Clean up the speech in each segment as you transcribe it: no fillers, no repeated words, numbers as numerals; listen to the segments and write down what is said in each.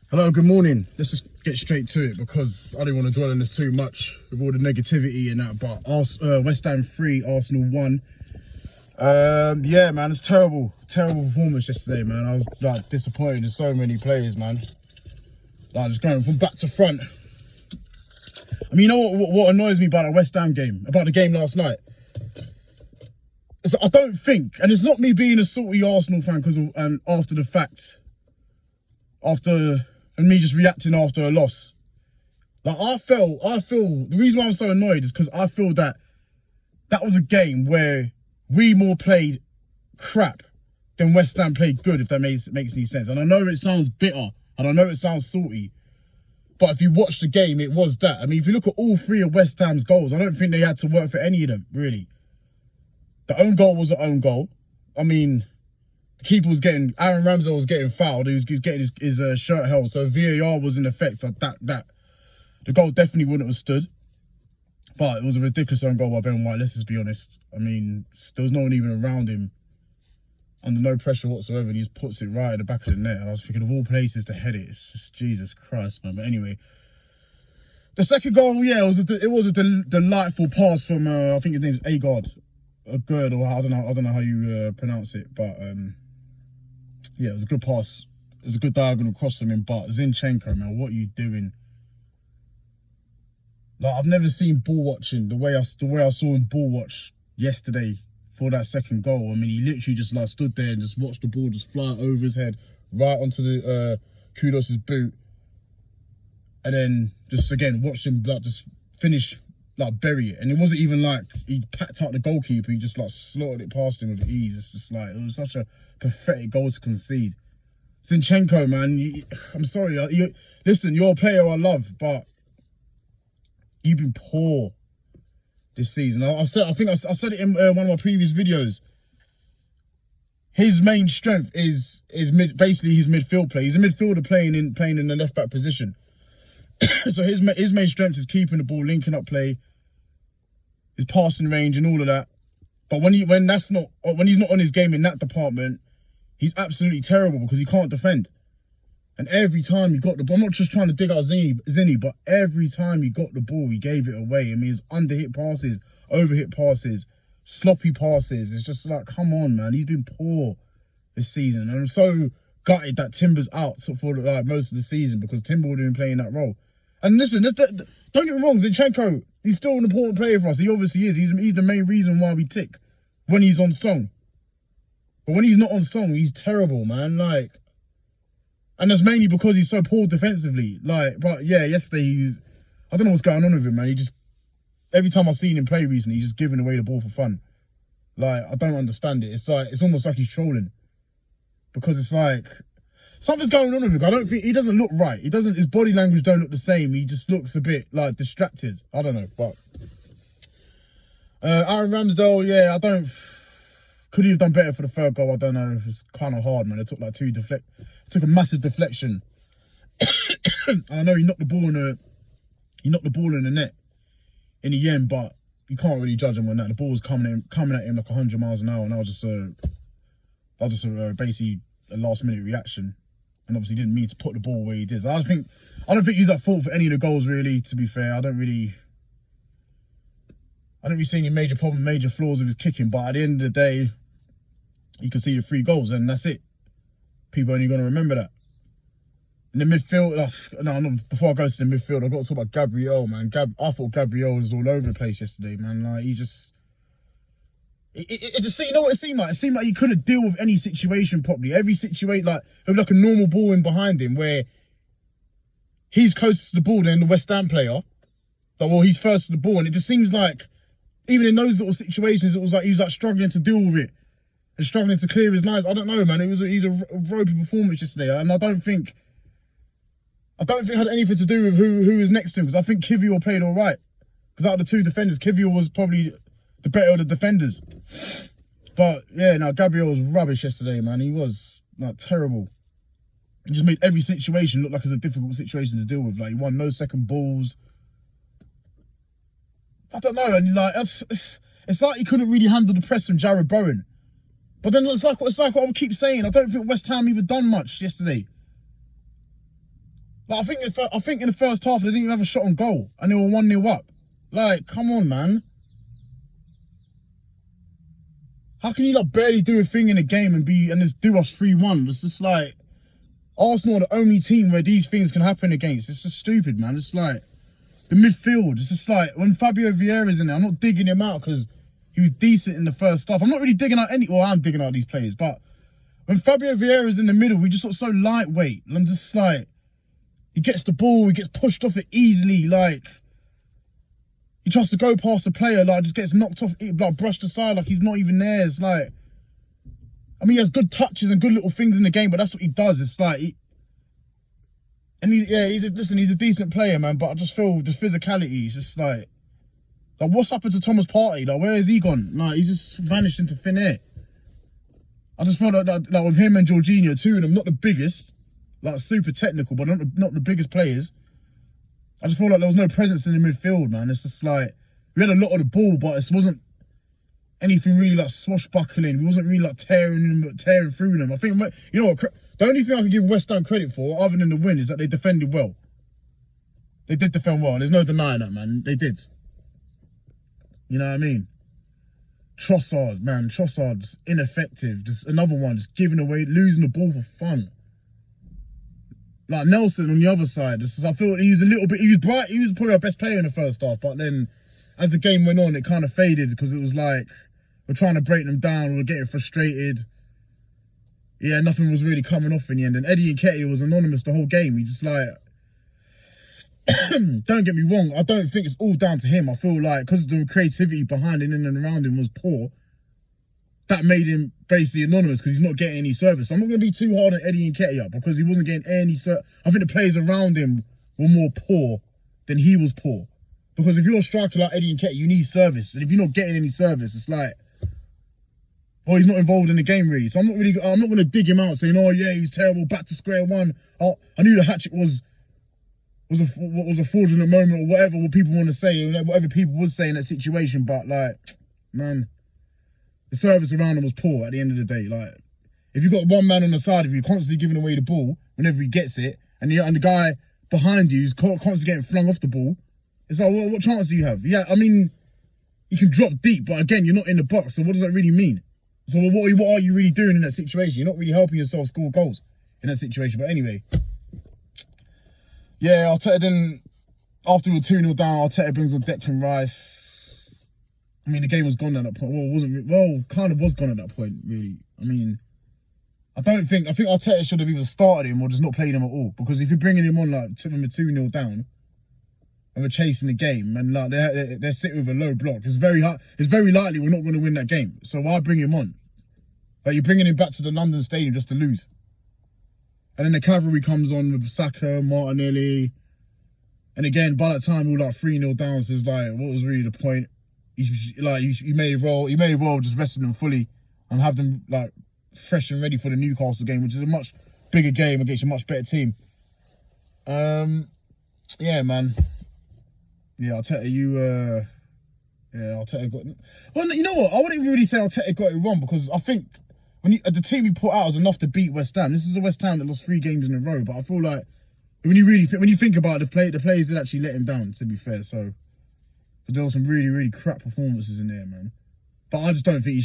Hello, good morning. Let's just get straight to it because I don't want to dwell on this too much with all the negativity and that. But West Ham 3, Arsenal 1. Yeah, man, it's terrible performance yesterday, man. I was like disappointed in so many players, man. Like just going from back to front. I mean, you know what annoys me about the West Ham game, about the game last night? Is I don't think, and it's not me being a salty Arsenal fan because after the fact, and me just reacting after a loss. Like I feel the reason why I'm so annoyed is because I feel that was a game where we more played crap than West Ham played good, if that makes any sense. And I know it sounds bitter and I know it sounds salty, but if you watch the game, it was that. I mean, if you look at all three of West Ham's goals, I don't think they had to work for any of them, really. The own goal was an own goal. I mean, the keeper was getting, Aaron Ramsdale was getting fouled. He was getting his shirt held. So VAR was in effect. So the goal definitely wouldn't have stood. But it was a ridiculous own goal by Ben White, let's just be honest. I mean, there was no one even around him under no pressure whatsoever. And he just puts it right at the back of the net. And I was thinking, of all places to head it, it's just Jesus Christ, man. But anyway, the second goal, yeah, it was a delightful pass from, I think his name's Agard. Good, or I don't know how you pronounce it, but yeah, it was a good pass. It was a good diagonal cross from him. But Zinchenko, man, what are you doing? Like, I've never seen ball watching the way I saw him ball watch yesterday for that second goal. I mean, he literally just like stood there and just watched the ball just fly over his head right onto the Kudus's boot, and then just again watched him like just finish. Like bury it, and it wasn't even like he packed out the goalkeeper. He just like slaughtered it past him with ease. It's just like, it was such a pathetic goal to concede. Zinchenko, man, I'm sorry. Listen, you're a player I love, but you've been poor this season. I said it in one of my previous videos. His main strength is basically his midfield play. He's a midfielder playing in the left back position. So his main strength is keeping the ball, linking up play, his passing range and all of that. But when he's not on his game in that department, he's absolutely terrible because he can't defend. And every time he got the ball, I'm not just trying to dig out Zinny, but every time he got the ball, he gave it away. I mean, his underhit passes, overhit passes, sloppy passes. It's just like, come on, man. He's been poor this season. And I'm so gutted that Timber's out for like most of the season because Timber would have been playing that role. And listen, don't get me wrong, Zinchenko, he's still an important player for us. He obviously is. He's the main reason why we tick when he's on song. But when he's not on song, he's terrible, man. Like, and that's mainly because he's so poor defensively. Like, but yeah, yesterday I don't know what's going on with him, man. Every time I've seen him play recently, he's just giving away the ball for fun. Like, I don't understand it. It's almost like he's trolling. Because it's like, something's going on with him. I don't think, he doesn't look right. His body language don't look the same. He just looks a bit like distracted. I don't know, but Aaron Ramsdale, yeah, could he have done better for the third goal? I don't know. It's kind of hard, man. It took like took a massive deflection. And I know he knocked the ball in the net in the end, but you can't really judge him on that. The ball was coming at him like 100 miles an hour, and I was just basically a last minute reaction, and obviously didn't mean to put the ball where he did. I don't think he's at fault for any of the goals, really, to be fair. I don't really see any major flaws with his kicking, but at the end of the day, you can see the 3 goals and that's it. People are only going to remember that. In the midfield, before I go to the midfield, I've got to talk about Gabriel, man. I thought Gabriel was all over the place yesterday, man. Like, he just... It just, you know what it seemed like? It seemed like he couldn't deal with any situation properly. Every situation, like, it was like a normal ball in behind him where he's closest to the ball than the West Ham player. Like, well, he's first to the ball. And it just seems like, even in those little situations, it was like he was like struggling to deal with it and struggling to clear his lines. I don't know, man. He's a ropey performance yesterday. And I don't think it had anything to do with who was next to him, because I think Kivior played all right. Because out of the 2 defenders, Kivior was probably the better of the defenders. But yeah, no, Gabriel was rubbish yesterday, man. He was like terrible. He just made every situation look like it's a difficult situation to deal with. Like, he won no second balls. I don't know, and like it's like he couldn't really handle the press from Jarrod Bowen. But then it's like what I keep saying. I don't think West Ham even done much yesterday. Like, I think in the first half they didn't even have a shot on goal, and they were 1-0 up. Like, come on, man. How can you like barely do a thing in a game and just do us 3-1? It's just like Arsenal are the only team where these things can happen against. It's just stupid, man. It's like the midfield. It's just like when Fabio Vieira's in there, I'm not digging him out because he was decent in the first half. I'm not really digging out well, I'm digging out these players, but when Fabio Vieira's in the middle, we just look so lightweight. I'm just like, he gets the ball, he gets pushed off it easily, like he tries to go past a player, like just gets knocked off, like brushed aside, like he's not even there. It's like, I mean, he has good touches and good little things in the game, but that's what he does. It's like, he's a decent player, man. But I just feel the physicality is just like what's happened to Thomas Partey? Like, where has he gone? Like, he's just vanished into thin air. I just felt like with him and Jorginho, two of them, not the biggest, like super technical, but not the biggest players. I just feel like there was no presence in the midfield, man. It's just like, we had a lot of the ball, but it wasn't anything really like swashbuckling. We wasn't really like tearing through them. I think, you know what, the only thing I can give West Ham credit for, other than the win, is that they defended well. They did defend well. There's no denying that, man. They did. You know what I mean? Trossard, man. Trossard's ineffective. Just another one, just giving away, losing the ball for fun. Like Nelson on the other side, I feel he was bright. He was probably our best player in the first half, but then as the game went on, it kind of faded because it was like we're trying to break them down, we're getting frustrated. Yeah, nothing was really coming off in the end. And Eddie Nketiah was anonymous the whole game. He just like, don't get me wrong, I don't think it's all down to him. I feel like because the creativity behind him and around him was poor, that made him basically anonymous because he's not getting any service. I'm not going to be too hard on Eddie Nketiah because he wasn't getting any service. I think the players around him were more poor than he was poor. Because if you're a striker like Eddie Nketiah, you need service. And if you're not getting any service, it's like, well, he's not involved in the game really. So I'm not going to dig him out saying, oh yeah, he's terrible, back to square one. I knew the hat-trick was a fraudulent moment or whatever what people want to say, whatever people would say in that situation. But like, man, the service around him was poor at the end of the day. Like, if you've got one man on the side of you constantly giving away the ball whenever he gets it, and the guy behind you is constantly getting flung off the ball, it's like, what chance do you have? Yeah, I mean, you can drop deep, but again, you're not in the box, so what does that really mean? So what are you really doing in that situation? You're not really helping yourself score goals in that situation. But anyway, yeah, Arteta then, after we were 2-0 down, Arteta brings on Declan Rice. I mean, the game was gone at that point. Kind of was gone at that point, really. I mean, I think Arteta should have either started him or just not played him at all. Because if you're bringing him on, like, when we're 2-0 down, and we're chasing the game, and like they're sitting with a low block, it's very likely we're not going to win that game. So why bring him on? Like, you're bringing him back to the London Stadium just to lose. And then the cavalry comes on with Saka, Martinelli. And again, by that time, we were like 3-0 down, so it's like, what was really the point? You may as well just rested them fully and have them like fresh and ready for the Newcastle game, which is a much bigger game against a much better team. Yeah, man. Yeah, Arteta, Arteta got... Well, you know what? I wouldn't really say Arteta got it wrong because I think the team he put out was enough to beat West Ham. This is a West Ham that lost 3 games in a row, but I feel like when you think about it, the players did actually let him down, to be fair. So there were some really, really crap performances in there, man. But I just don't think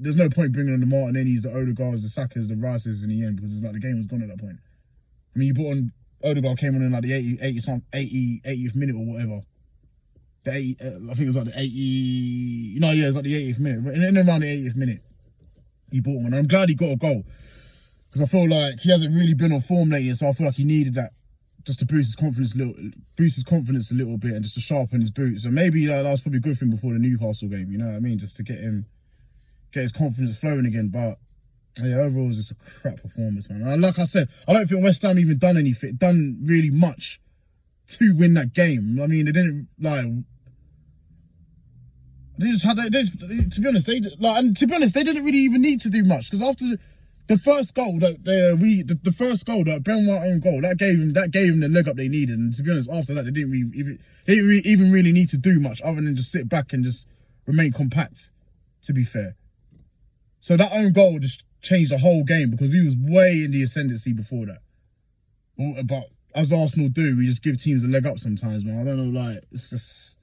there's no point bringing on the Martinellis, the Odegaards, the Sakas, the Rices in the end because it's like the game was gone at that point. I mean, you brought on... Odegaard came on in like the 80th minute or whatever. I think it was like the 80... No, yeah, it was like the 80th minute. And then around the 80th minute, he brought him on. And I'm glad he got a goal. Because I feel like he hasn't really been on form lately, so I feel like he needed that just to boost his confidence a little bit and just to sharpen his boots. So maybe that was probably a good thing before the Newcastle game, you know what I mean? Just to get his confidence flowing again. But yeah, overall, it was just a crap performance, man. And like I said, I don't think West Ham even done really much to win that game. I mean, they didn't like. To be honest, they didn't really even need to do much because after the first goal the first goal, that Ben White own goal, that gave him the leg up they needed. And to be honest, after that, they didn't even really need to do much other than just sit back and just remain compact. To be fair, so that own goal just changed the whole game because we was way in the ascendancy before that. But as Arsenal do, we just give teams a leg up sometimes, man. I don't know, like, it's just...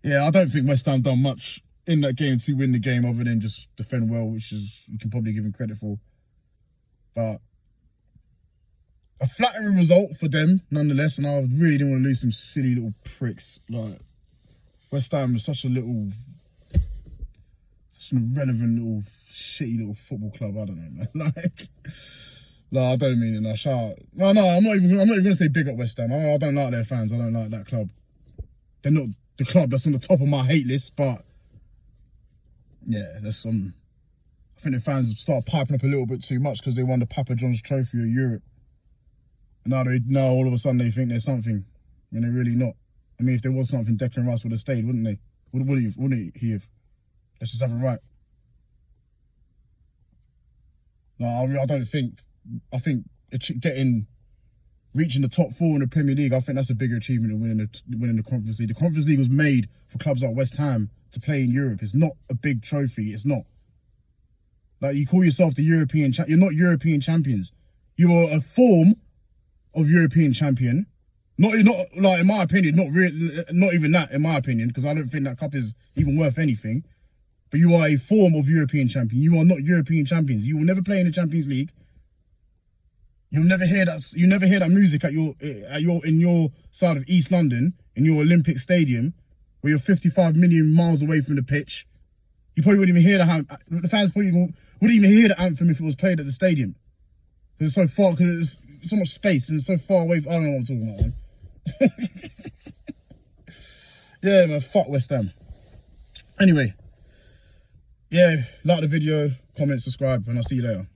Yeah, I don't think West Ham done much in that game to win the game other than just defend well, which is, you can probably give them credit for. But a flattering result for them, nonetheless, and I really didn't want to lose some silly little pricks. Like, West Ham was such an irrelevant little, shitty little football club. I don't know, man. Like, I don't mean it now. Shout out. No, I'm not even gonna say big up West Ham. I don't like their fans. I don't like that club. They're not the club that's on the top of my hate list, but yeah, there's some. I think the fans start piping up a little bit too much because they won the Papa John's Trophy of Europe. And now all of a sudden they think there's something when they're really not. I mean, if there was something, Declan Rice would have stayed, wouldn't they? Wouldn't he have? Let's just have it right. No, I don't think. I think reaching the top 4 in the Premier League, I think that's a bigger achievement than winning the Conference League. The Conference League was made for clubs like West Ham to play in Europe. It's not a big trophy. It's not. Like, you call yourself the European champ. You're not European champions. You are a form of European champion. Not like, in my opinion, not even that, in my opinion, because I don't think that cup is even worth anything. But you are a form of European champion. You are not European champions. You will never play in the Champions League. You'll never hear that. You never hear that music in your side of East London, in your Olympic Stadium, where you're 55 million miles away from the pitch. You probably wouldn't even hear the fans probably wouldn't even hear the anthem if it was played at the stadium, because it's so far, because there's so much space and it's so far away. I don't know what I'm talking about, man. Yeah, man. Fuck West Ham. Anyway, yeah, like the video, comment, subscribe, and I'll see you later.